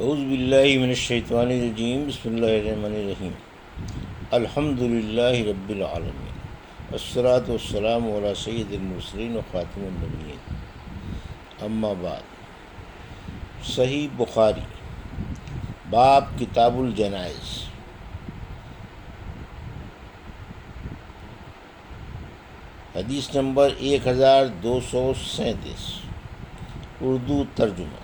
اعوذ باللہ من الشیطان الرجیم، بسم اللہ الرحمن الرحیم۔ الحمد للہ رب العالمین، والصلاۃ والسلام علی سید المرسلین و خاتم النبیین، اما بعد۔ صحیح بخاری، باب کتاب الجنائز۔ حدیث نمبر 1237، اردو ترجمہ۔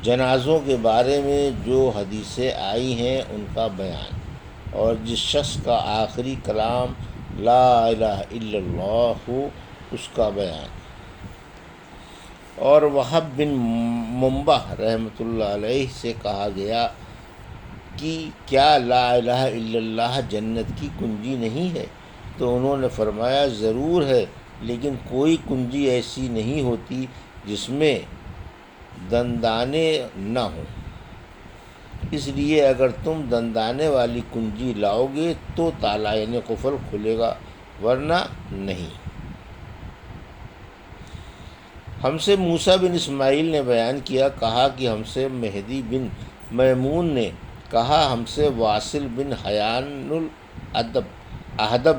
جنازوں کے بارے میں جو حدیثیں آئی ہیں ان کا بیان، اور جس شخص کا آخری کلام لا الہ الا اللہ ہو اس کا بیان۔ اور وہب بن منبہ رحمۃ اللہ علیہ سے کہا گیا کہ کیا لا الہ الا اللہ جنت کی کنجی نہیں ہے؟ تو انہوں نے فرمایا ضرور ہے، لیکن کوئی کنجی ایسی نہیں ہوتی جس میں دندانے نہ ہوں، اس لیے اگر تم دندانے والی کنجی لاؤ گے تو تالا یعنی قفل کھلے گا، ورنہ نہیں۔ ہم سے موسیٰ بن اسماعیل نے بیان کیا، کہا کہ ہم سے مہدی بن میمون نے کہا، ہم سے واصل بن حیان الاحدب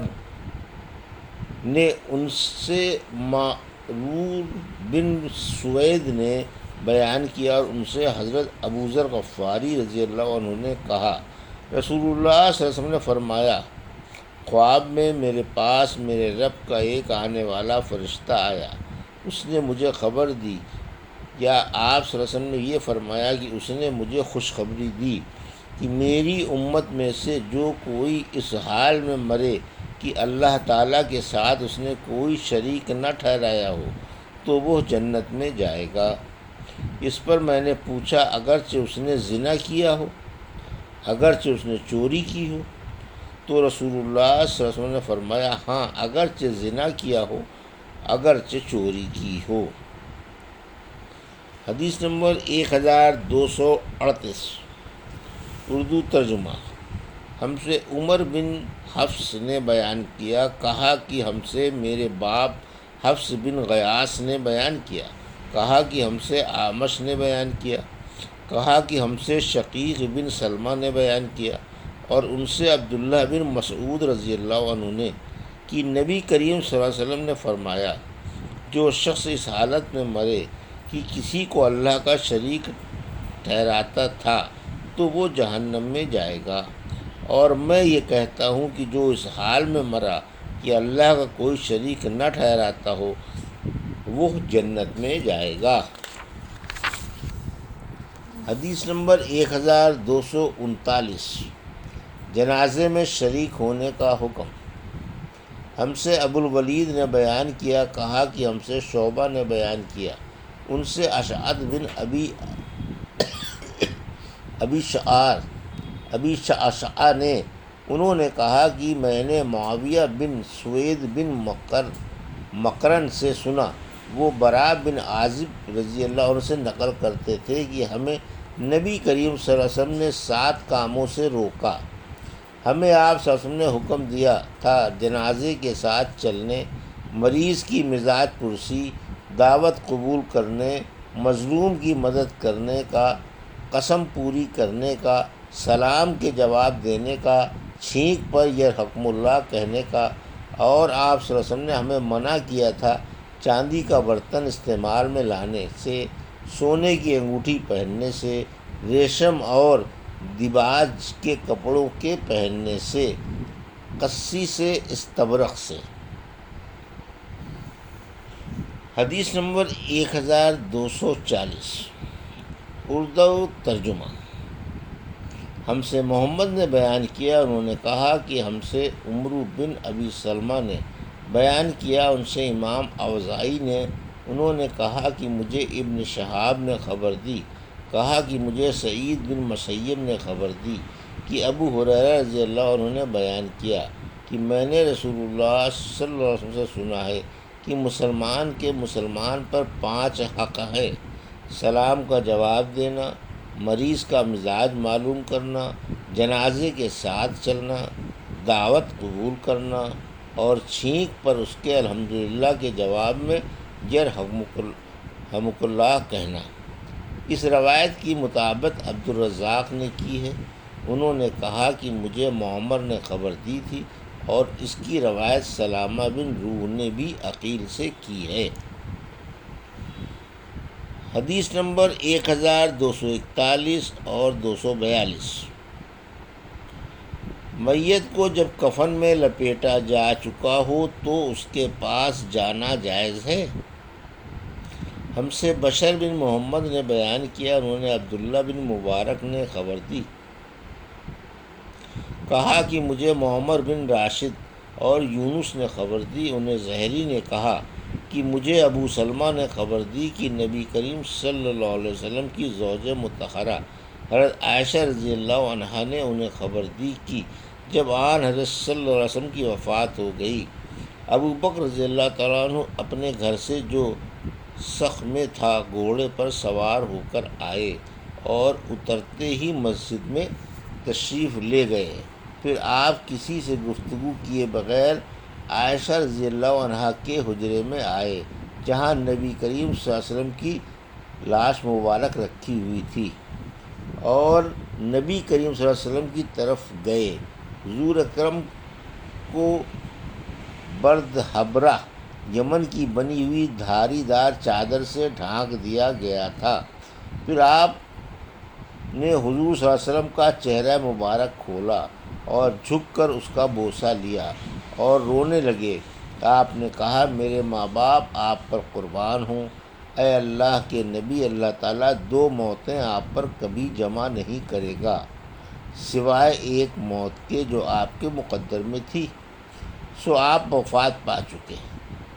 نے، ان سے معرور بن سوید نے بیان کیا، اور ان سے حضرت ابو ذر غفاری رضی اللہ عنہ نے کہا، رسول اللہ صلی اللہ علیہ وسلم نے فرمایا، خواب میں میرے پاس میرے رب کا ایک آنے والا فرشتہ آیا، اس نے مجھے خبر دی، یا آپ صلی اللہ علیہ وسلم نے یہ فرمایا کہ اس نے مجھے خوشخبری دی کہ میری امت میں سے جو کوئی اس حال میں مرے کہ اللہ تعالیٰ کے ساتھ اس نے کوئی شریک نہ ٹھہرایا ہو تو وہ جنت میں جائے گا۔ اس پر میں نے پوچھا، اگرچہ اس نے زنا کیا ہو، اگرچہ اس نے چوری کی ہو؟ تو رسول اللہ صلی اللہ علیہ وسلم نے فرمایا، ہاں، اگرچہ زنا کیا ہو، اگرچہ چوری کی ہو۔ حدیث نمبر 1238، اردو ترجمہ۔ ہم سے عمر بن حفص نے بیان کیا، کہا کہ ہم سے میرے باپ حفص بن غیاث نے بیان کیا، کہا کہ ہم سے اعمش نے بیان کیا، کہا کہ ہم سے شقیق بن سلمہ نے بیان کیا، اور ان سے عبداللہ بن مسعود رضی اللہ عنہ نے کہ نبی کریم صلی اللہ علیہ وسلم نے فرمایا، جو شخص اس حالت میں مرے کہ کسی کو اللہ کا شریک ٹھہراتا تھا تو وہ جہنم میں جائے گا، اور میں یہ کہتا ہوں کہ جو اس حال میں مرا کہ اللہ کا کوئی شریک نہ ٹھہراتا ہو وہ جنت میں جائے گا۔ حدیث نمبر 1239، جنازے میں شریک ہونے کا حکم۔ ہم سے ابو الولید نے بیان کیا، کہا کہ ہم سے شعبہ نے بیان کیا، ان سے اشعث بن ابی شعشع نے، انہوں نے کہا کہ میں نے معاویہ بن سوید بن مقرن سے سنا، وہ براء بن عازب رضی اللہ عنہ سے نقل کرتے تھے کہ ہمیں نبی کریم صلی اللہ علیہ وسلم نے 7 کاموں سے روکا۔ ہمیں آپ صلی اللہ علیہ وسلم نے حکم دیا تھا جنازے کے ساتھ چلنے، مریض کی مزاج پرسی، دعوت قبول کرنے، مظلوم کی مدد کرنے کا، قسم پوری کرنے کا، سلام کے جواب دینے کا، چھینک پر یرحمکم اللہ کہنے کا، اور آپ صلی اللہ علیہ وسلم نے ہمیں منع کیا تھا چاندی کا برتن استعمال میں لانے سے، سونے کی انگوٹھی پہننے سے، ریشم اور دیباج کے کپڑوں کے پہننے سے، قصی سے، استبرق سے۔ حدیث نمبر 1240، اردو ترجمہ۔ ہم سے محمد نے بیان کیا، انہوں نے کہا کہ ہم سے عمرو بن ابی سلمہ نے بیان کیا، ان سے امام اوزاعی نے، انہوں نے کہا کہ مجھے ابن شہاب نے خبر دی، کہا کہ مجھے سعید بن مسیب نے خبر دی کہ ابو ہریرہ رضی اللہ عنہ نے بیان کیا کہ میں نے رسول اللہ صلی اللہ علیہ وسلم سے سنا ہے کہ مسلمان کے مسلمان پر 5 حق ہیں: سلام کا جواب دینا، مریض کا مزاج معلوم کرنا، جنازے کے ساتھ چلنا، دعوت قبول کرنا، اور چھینک پر اس کے الحمدللہ کے جواب میں یرحمک اللہ کہنا۔ اس روایت کی مطابقت عبدالرزاق نے کی ہے۔ انہوں نے کہا کہ مجھے معمر نے خبر دی تھی، اور اس کی روایت سلامہ بن روح نے بھی عقیل سے کی ہے۔ حدیث نمبر 1241 اور 242۔ میت کو جب کفن میں لپیٹا جا چکا ہو تو اس کے پاس جانا جائز ہے؟ ہم سے بشر بن محمد نے بیان کیا، انہوں نے عبداللہ بن مبارک نے خبر دی، کہا کہ مجھے معمر بن راشد اور یونس نے خبر دی، انہیں زہری نے کہا کہ مجھے ابو سلمہ نے خبر دی کہ نبی کریم صلی اللہ علیہ وسلم کی زوج مطہرہ حضرت عائشہ رضی اللہ عنہا نے انہیں خبر دی کہ جب آن حضرت صلی اللہ علیہ وسلم کی وفات ہو گئی، ابو بکر رضی اللہ تعالیٰ عنہ اپنے گھر سے جو سخ میں تھا گھوڑے پر سوار ہو کر آئے اور اترتے ہی مسجد میں تشریف لے گئے۔ پھر آپ کسی سے گفتگو کیے بغیر عائشہ رضی اللہ عنہا کے حجرے میں آئے، جہاں نبی کریم صلی اللہ علیہ وسلم کی لاش مبارک رکھی ہوئی تھی، اور نبی کریم صلی اللہ علیہ وسلم کی طرف گئے۔ حضور اکرم کو برد حبرہ یمن کی بنی ہوئی دھاری دار چادر سے ڈھانک دیا گیا تھا۔ پھر آپ نے حضور صلی اللہ علیہ وسلم کا چہرہ مبارک کھولا اور جھک کر اس کا بوسہ لیا اور رونے لگے۔ آپ نے کہا، میرے ماں باپ آپ پر قربان ہوں، اے اللہ کے نبی، اللہ تعالیٰ دو موتیں آپ پر کبھی جمع نہیں کرے گا سوائے ایک موت کے جو آپ کے مقدر میں تھی، سو آپ وفات پا چکے۔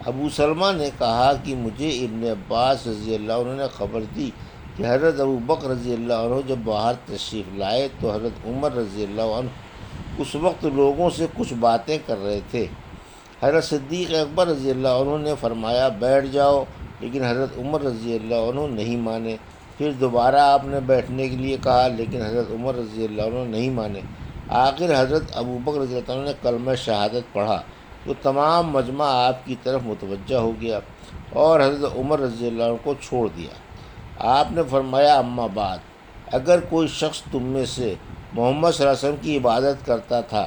ابو سلمہ نے کہا کہ مجھے ابن عباس رضی اللہ عنہ نے خبر دی کہ حضرت ابو بکر رضی اللہ عنہ جب باہر تشریف لائے تو حضرت عمر رضی اللہ عنہ اس وقت لوگوں سے کچھ باتیں کر رہے تھے۔ حضرت صدیق اکبر رضی اللہ عنہ نے فرمایا بیٹھ جاؤ، لیکن حضرت عمر رضی اللہ عنہ نہیں مانے۔ پھر دوبارہ آپ نے بیٹھنے کے لیے کہا، لیکن حضرت عمر رضی اللہ عنہ نہیں مانے۔ آخر حضرت ابو بکر رضی اللہ عنہ نے کلمہ شہادت پڑھا تو تمام مجمع آپ کی طرف متوجہ ہو گیا اور حضرت عمر رضی اللہ عنہ کو چھوڑ دیا۔ آپ نے فرمایا، اما بعد، اگر کوئی شخص تم میں سے محمد صلی اللہ علیہ وسلم کی عبادت کرتا تھا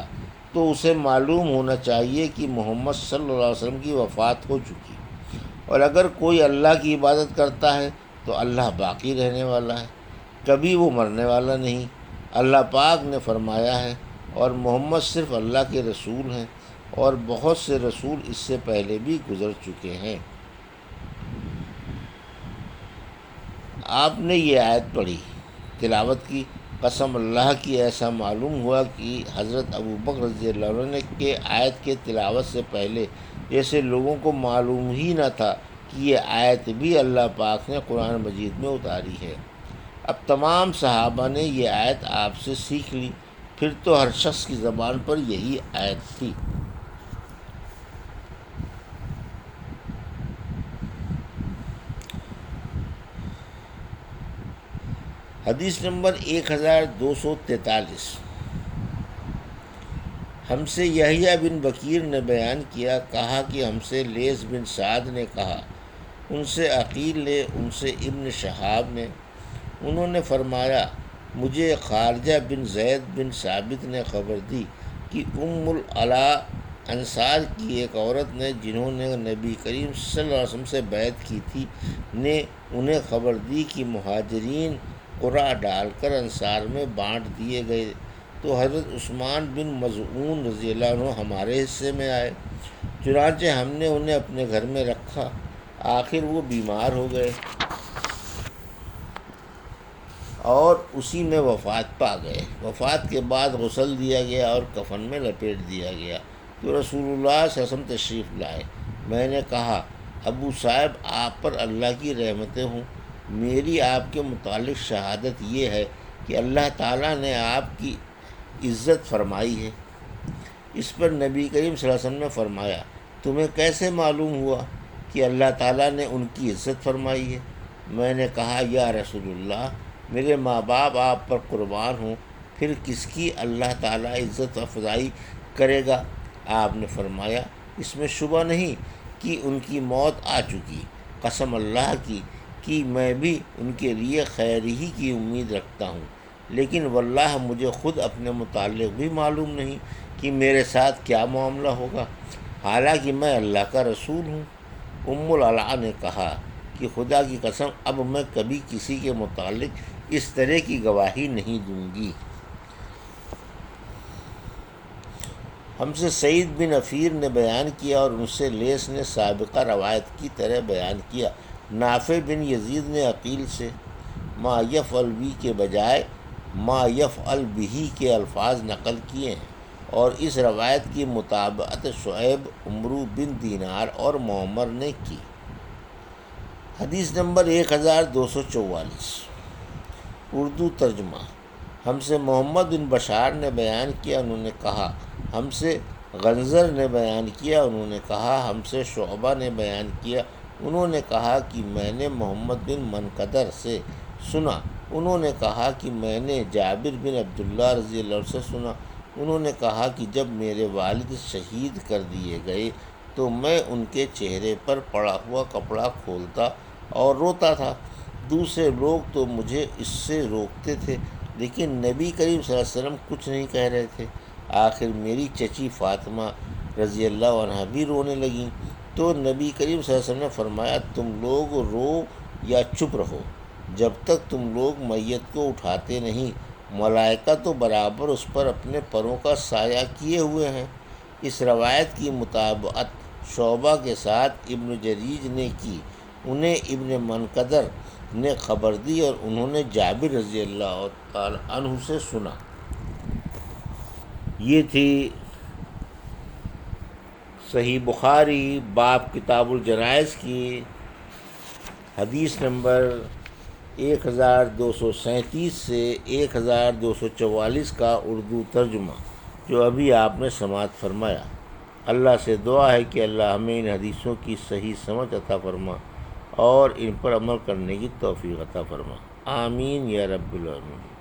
تو اسے معلوم ہونا چاہیے کہ محمد صلی اللہ علیہ وسلم کی وفات ہو چکی، اور اگر کوئی اللہ کی عبادت کرتا ہے تو اللہ باقی رہنے والا ہے، کبھی وہ مرنے والا نہیں۔ اللہ پاک نے فرمایا ہے، اور محمد صرف اللہ کے رسول ہیں، اور بہت سے رسول اس سے پہلے بھی گزر چکے ہیں۔ آپ نے یہ آیت پڑھی، تلاوت کی، قسم اللہ کی ایسا معلوم ہوا کہ حضرت ابو بکر رضی اللہ عنہ کے آیت کے تلاوت سے پہلے جیسے لوگوں کو معلوم ہی نہ تھا کہ یہ آیت بھی اللہ پاک نے قرآن مجید میں اتاری ہے۔ اب تمام صحابہ نے یہ آیت آپ سے سیکھ لی، پھر تو ہر شخص کی زبان پر یہی آیت تھی۔ حدیث نمبر 1243۔ ہم سے یحییٰ بن بکیر نے بیان کیا، کہا کہ ہم سے لیث بن سعد نے کہا، ان سے عقیل نے، ان سے ابن شہاب نے، انہوں نے فرمایا، مجھے خارجہ بن زید بن ثابت نے خبر دی کہ ام العلا انصار کی ایک عورت نے، جنہوں نے نبی کریم صلی اللہ علیہ وسلم سے بیعت کی تھی، نے انہیں خبر دی کہ مہاجرین قرعہ ڈال کر انصار میں بانٹ دیے گئے، تو حضرت عثمان بن مظعون رضی اللہ عنہ ہمارے حصے میں آئے، چنانچہ ہم نے انہیں اپنے گھر میں رکھا، آخر وہ بیمار ہو گئے اور اسی میں وفات پا گئے۔ وفات کے بعد غسل دیا گیا اور کفن میں لپیٹ دیا گیا تو رسول اللہ صلی اللہ علیہ وسلم تشریف لائے۔ میں نے کہا، ابو صاحب، آپ پر اللہ کی رحمتیں ہوں، میری آپ کے متعلق شہادت یہ ہے کہ اللہ تعالیٰ نے آپ کی عزت فرمائی ہے۔ اس پر نبی کریم صلی اللہ علیہ وسلم نے فرمایا، تمہیں کیسے معلوم ہوا کہ اللہ تعالیٰ نے ان کی عزت فرمائی ہے؟ میں نے کہا، یا رسول اللہ، میرے ماں باپ آپ پر قربان ہوں، پھر کس کی اللہ تعالیٰ عزت افزائی کرے گا؟ آپ نے فرمایا، اس میں شبہ نہیں کہ ان کی موت آ چکی، قسم اللہ کی کہ میں بھی ان کے لیے خیر ہی کی امید رکھتا ہوں، لیکن واللہ مجھے خود اپنے متعلق بھی معلوم نہیں کہ میرے ساتھ کیا معاملہ ہوگا، حالانکہ میں اللہ کا رسول ہوں۔ ام العلا نے کہا کہ خدا کی قسم اب میں کبھی کسی کے متعلق اس طرح کی گواہی نہیں دوں گی۔ ہم سے سعید بن عفیر نے بیان کیا اور ان سے لیث نے سابقہ روایت کی طرح بیان کیا۔ نافع بن یزید نے عقیل سے ما یفعل بی کے بجائے ما یفعل بہ کے الفاظ نقل کیے ہیں، اور اس روایت کی مطابقت شعیب، عمرو بن دینار اور معمر نے کی۔ حدیث نمبر 1244 اردو ترجمہ۔ ہم سے محمد بن بشار نے بیان کیا، انہوں نے کہا ہم سے غنزر نے بیان کیا، انہوں نے کہا ہم سے شعبہ نے بیان کیا، انہوں نے کہا کہ میں نے محمد بن منقدر سے سنا، انہوں نے کہا کہ میں نے جابر بن عبداللہ رضی اللہ عنہ سے سنا، انہوں نے کہا کہ جب میرے والد شہید کر دیے گئے تو میں ان کے چہرے پر پڑا ہوا کپڑا کھولتا اور روتا تھا، دوسرے لوگ تو مجھے اس سے روکتے تھے، لیکن نبی کریم صلی اللہ علیہ وسلم کچھ نہیں کہہ رہے تھے۔ آخر میری چچی فاطمہ رضی اللہ عنہ بھی رونے لگیں، تو نبی کریم صلی اللہ علیہ وسلم نے فرمایا تم لوگ رو یا چپ رہو، جب تک تم لوگ میت کو اٹھاتے نہیں، ملائکہ تو برابر اس پر اپنے پروں کا سایہ کیے ہوئے ہیں۔ اس روایت کی مطابقت شعبہ کے ساتھ ابن جریج نے کی، انہیں ابن منقدر نے خبر دی اور انہوں نے جابر رضی اللہ تعالی عنہ سے سنا۔ یہ تھی صحیح بخاری باب کتاب الجنائز کی حدیث نمبر 1237 سے 1244 کا اردو ترجمہ، جو ابھی آپ نے سماعت فرمایا۔ اللہ سے دعا ہے کہ اللہ ہمیں ان حدیثوں کی صحیح سمجھ عطا فرما اور ان پر عمل کرنے کی توفیق عطا فرما، آمین یا رب العالمین۔